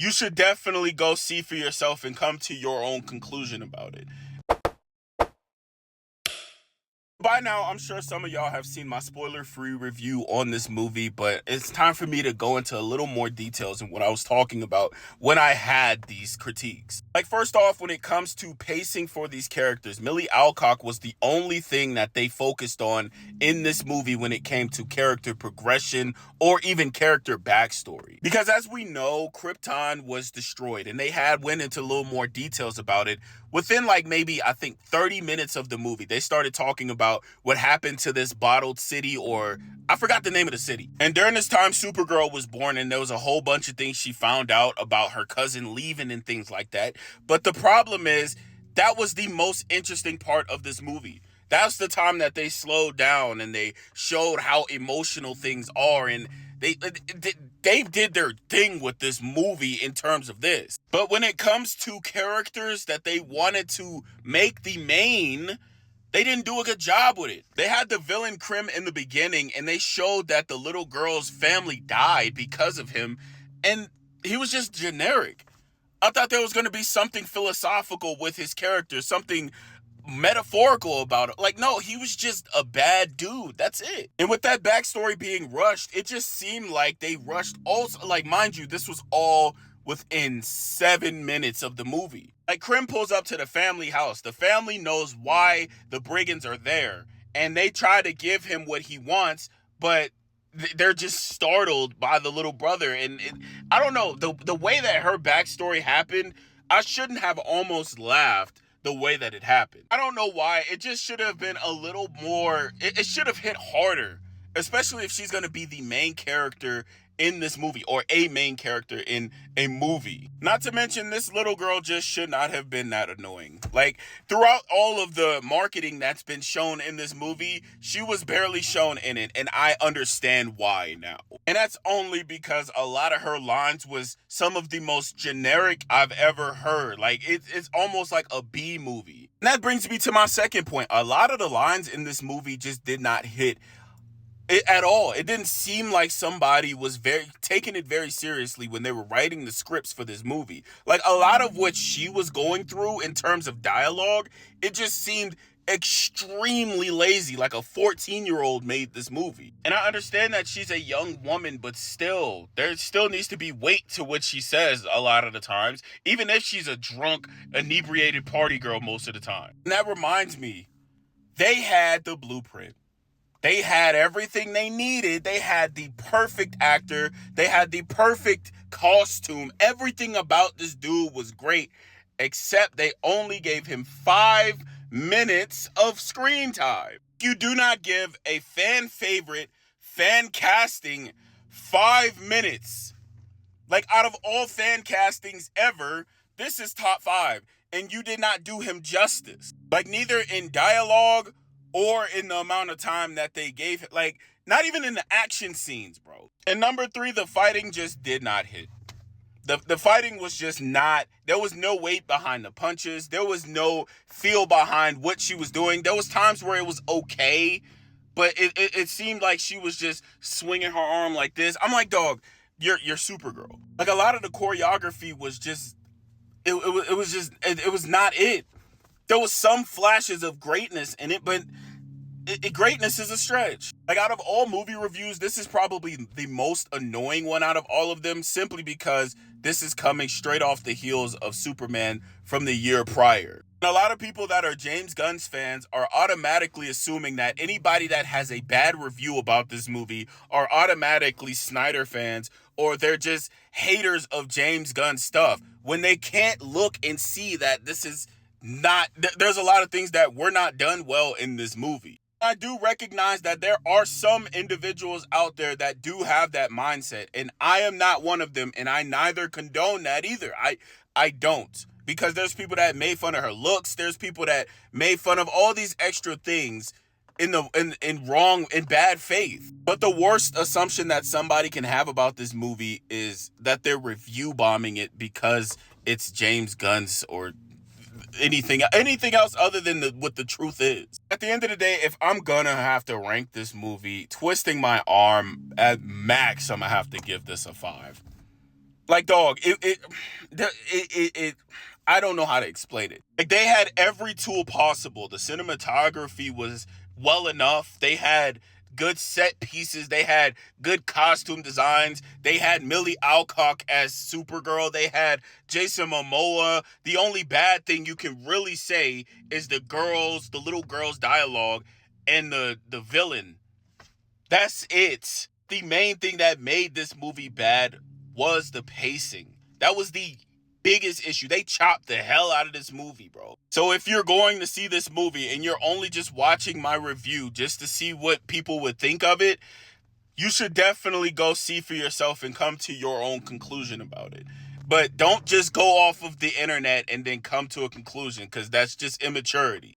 you should definitely go see for yourself and come to your own conclusion about it. By now, I'm sure some of y'all have seen my spoiler-free review on this movie, but it's time for me to go into a little more details in what I was talking about when I had these critiques. Like, first off, when it comes to pacing for these characters, Millie Alcock was the only thing that they focused on in this movie when it came to character progression or even character backstory. Because as we know, Krypton was destroyed, and they went into a little more details about it within like maybe I think 30 minutes of the movie. They started talking about what happened to this bottled city, or I forgot the name of the city. And during this time, Supergirl was born, and there was a whole bunch of things she found out about her cousin leaving and things like that. But the problem is, that was the most interesting part of this movie. That's the time that they slowed down and they showed how emotional things are, and they did their thing with this movie in terms of this. But when it comes to characters that they wanted to make the main, they didn't do a good job with it. They had the villain Krim in the beginning, and they showed that the little girl's family died because of him, and he was just generic. I thought there was going to be something philosophical with his character, something metaphorical about it. Like, no, he was just a bad dude. That's it. And with that backstory being rushed, it just seemed like they rushed also. Like, mind you, this was all within 7 minutes of the movie. Like, Krim pulls up to the family house. The family knows why the brigands are there, and they try to give him what he wants, but they're just startled by the little brother. And I don't know, the way that her backstory happened, I shouldn't have almost laughed the way that it happened. I don't know why. It just should have been a little more, it should have hit harder, especially if she's going to be the main character in this movie, or a main character in a movie. Not to mention, this little girl just should not have been that annoying. Like, throughout all of the marketing that's been shown in this movie, she was barely shown in it, and I understand why now. And that's only because a lot of her lines was some of the most generic I've ever heard. Like, it's almost like a B movie. And that brings me to my second point. A lot of the lines in this movie just did not hit at all. It didn't seem like somebody was taking it very seriously when they were writing the scripts for this movie. Like, a lot of what she was going through in terms of dialogue, it just seemed extremely lazy, like a 14-year-old made this movie. And I understand that she's a young woman, but still, there still needs to be weight to what she says a lot of the times, even if she's a drunk, inebriated party girl most of the time. And that reminds me, they had the blueprint. They had everything they needed. They had the perfect actor. They had the perfect costume. Everything about this dude was great, except they only gave him 5 minutes of screen time. You do not give a fan favorite, fan casting 5 minutes. Like, out of all fan castings ever, this is top 5. And you did not do him justice. Like, neither in dialogue or in the amount of time that they gave him. Like, not even in the action scenes, bro. And number 3, the fighting just did not hit. The fighting was just not, there was no weight behind the punches. There was no feel behind what she was doing. There was times where it was okay, but it seemed like she was just swinging her arm like this. I'm like, dog, you're Supergirl. Like, a lot of the choreography was just, it was not it. There was some flashes of greatness in it, but greatness is a stretch. Like, out of all movie reviews, this is probably the most annoying one out of all of them, simply because this is coming straight off the heels of Superman from the year prior. And a lot of people that are James Gunn's fans are automatically assuming that anybody that has a bad review about this movie are automatically Snyder fans, or they're just haters of James Gunn stuff, when they can't look and see that this is not, there's a lot of things that were not done well in this movie. I do recognize that there are some individuals out there that do have that mindset, and I am not one of them, and I neither condone that either. I don't, because there's people that made fun of her looks. There's people that made fun of all these extra things in bad faith. But the worst assumption that somebody can have about this movie is that they're review bombing it because it's James Gunn's or anything else other than what the truth is. At the end of the day, if I'm gonna have to rank this movie, twisting my arm, at max, I'm gonna have to give this a 5. Like, dog, it I don't know how to explain it. Like, they had every tool possible. The cinematography was well enough. They had good set pieces. They had good costume designs. They had Millie Alcock as Supergirl. They had Jason Momoa. The only bad thing you can really say is the little girls' dialogue and the villain. That's it. The main thing that made this movie bad was the pacing. That was the biggest issue. They chopped the hell out of this movie, bro. So if you're going to see this movie and you're only just watching my review just to see what people would think of it, you should definitely go see for yourself and come to your own conclusion about it. But don't just go off of the internet and then come to a conclusion, because that's just immaturity.